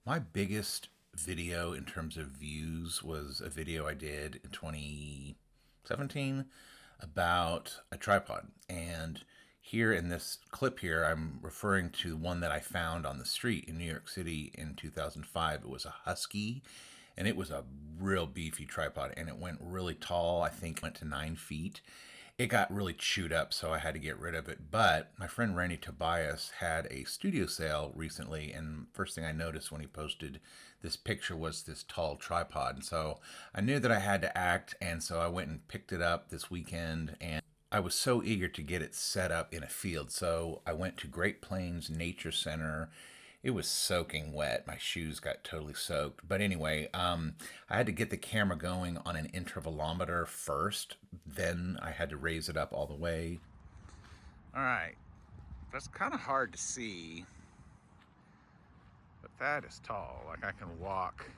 My biggest video in terms of views was a video I did in 2017 about a tripod. And here in this clip here, I'm referring to one that I found on the street in New York City in 2005. It was a Husky, and it was a real beefy tripod, and it went really tall. I think it went to 9 feet. It got really chewed up, so I had to get rid of it. But my friend Randy Tobias had a studio sale recently, and first thing I noticed when he posted this picture was this tall tripod. And so I knew that I had to act, and so I went and picked it up this weekend, and I was so eager to get it set up in a field. So I went to Great Plains Nature Center. It was soaking wet. My shoes got totally soaked. But anyway, I had to get the camera going on an intervalometer first. Then I had to raise it up all the way. All right, that's kind of hard to see, but that is tall. Like I can walk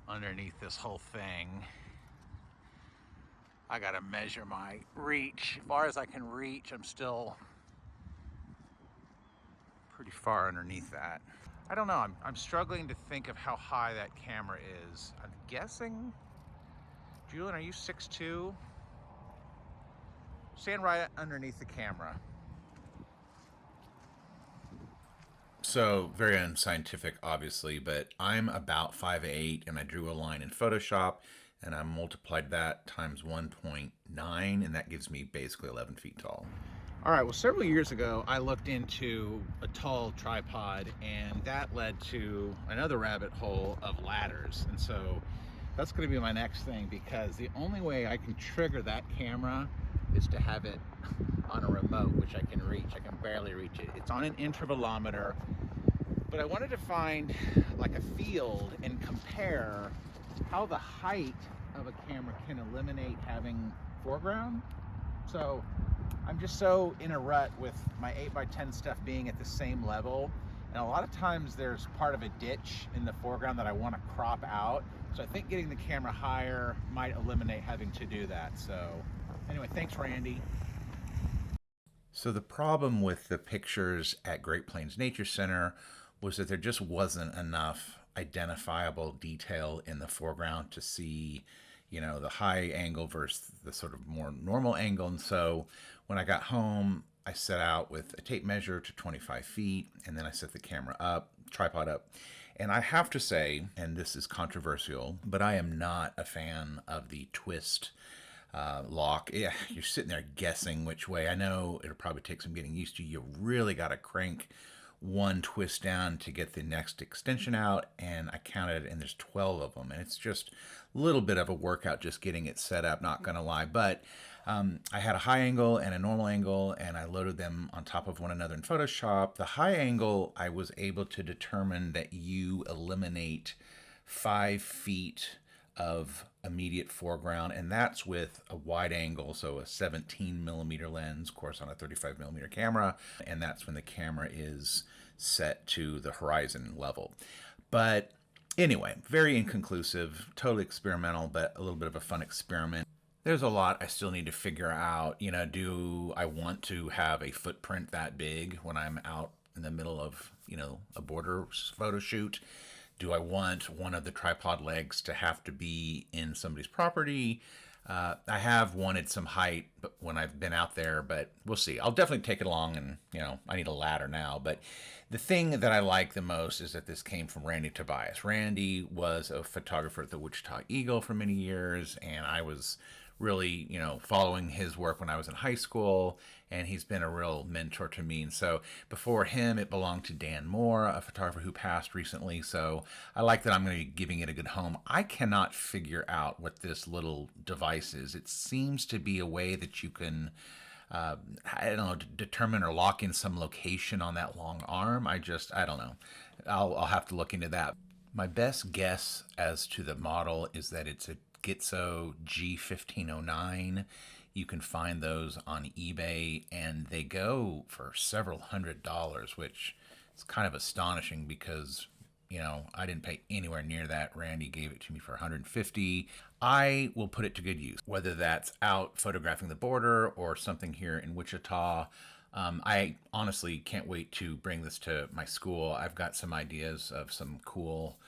underneath this whole thing. I gotta measure my reach. As far as I can reach, I'm still pretty far underneath that. I don't know, I'm struggling to think of how high that camera is. I'm guessing, Julian, are you 6'2"? Stand right underneath the camera. So very unscientific, obviously, but I'm about 5'8", and I drew a line in Photoshop, and I multiplied that times 1.9, and that gives me basically 11 feet tall. All right, well, several years ago, I looked into a tall tripod, and that led to another rabbit hole of ladders. And so that's going to be my next thing, because the only way I can trigger that camera is to have it on a remote, which I can reach. I can barely reach it. It's on an intervalometer, but I wanted to find like a field and compare how the height of a camera can eliminate having foreground. So I'm just so in a rut with my 8x10 stuff being at the same level, and a lot of times there's part of a ditch in the foreground that I want to crop out. So I think getting the camera higher might eliminate having to do that. So anyway, thanks, Randy. So the problem with the pictures at Great Plains Nature Center was that there just wasn't enough identifiable detail in the foreground to see, the high angle versus the sort of more normal angle. And so when I got home, I set out with a tape measure to 25 feet, and then I set the camera up, tripod up. And I have to say, and this is controversial, but I am not a fan of the twist lock. Yeah, you're sitting there guessing which way. I know it'll probably take some getting used to. You really got to crank one twist down to get the next extension out, and I counted and there's 12 of them, and it's just a little bit of a workout just getting it set up, not gonna lie. But I had a high angle and a normal angle, and I loaded them on top of one another in Photoshop. The high angle, I was able to determine that you eliminate 5 feet of immediate foreground, and that's with a wide angle, so a 17 millimeter lens, of course, on a 35 millimeter camera, and that's when the camera is set to the horizon level. But anyway, very inconclusive, totally experimental, but a little bit of a fun experiment. There's a lot I still need to figure out. Do I want to have a footprint that big when I'm out in the middle of, a border photo shoot? Do I want one of the tripod legs to have to be in somebody's property? I have wanted some height but when I've been out there, but we'll see. I'll definitely take it along, and I need a ladder now. But the thing that I like the most is that this came from Randy Tobias. Randy was a photographer at the Wichita Eagle for many years, and I was really, following his work when I was in high school, and he's been a real mentor to me. And so before him, it belonged to Dan Moore, a photographer who passed recently. So I like that I'm going to be giving it a good home. I cannot figure out what this little device is. It seems to be a way that you can, I don't know, determine or lock in some location on that long arm. I don't know. I'll have to look into that. My best guess as to the model is that it's a Gitzo G1509. You can find those on eBay, and they go for several $100s, which is kind of astonishing because, I didn't pay anywhere near that. Randy gave it to me for 150. I will put it to good use, whether that's out photographing the border or something here in Wichita. I honestly can't wait to bring this to my school. I've got some ideas of some cool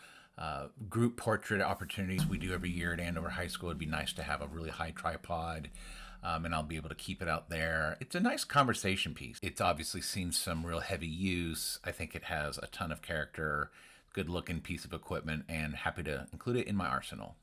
group portrait opportunities we do every year at Andover High School. It'd be nice to have a really high tripod, and I'll be able to keep it out there. It's a nice conversation piece. It's obviously seen some real heavy use. I think it has a ton of character, good looking piece of equipment, and happy to include it in my arsenal.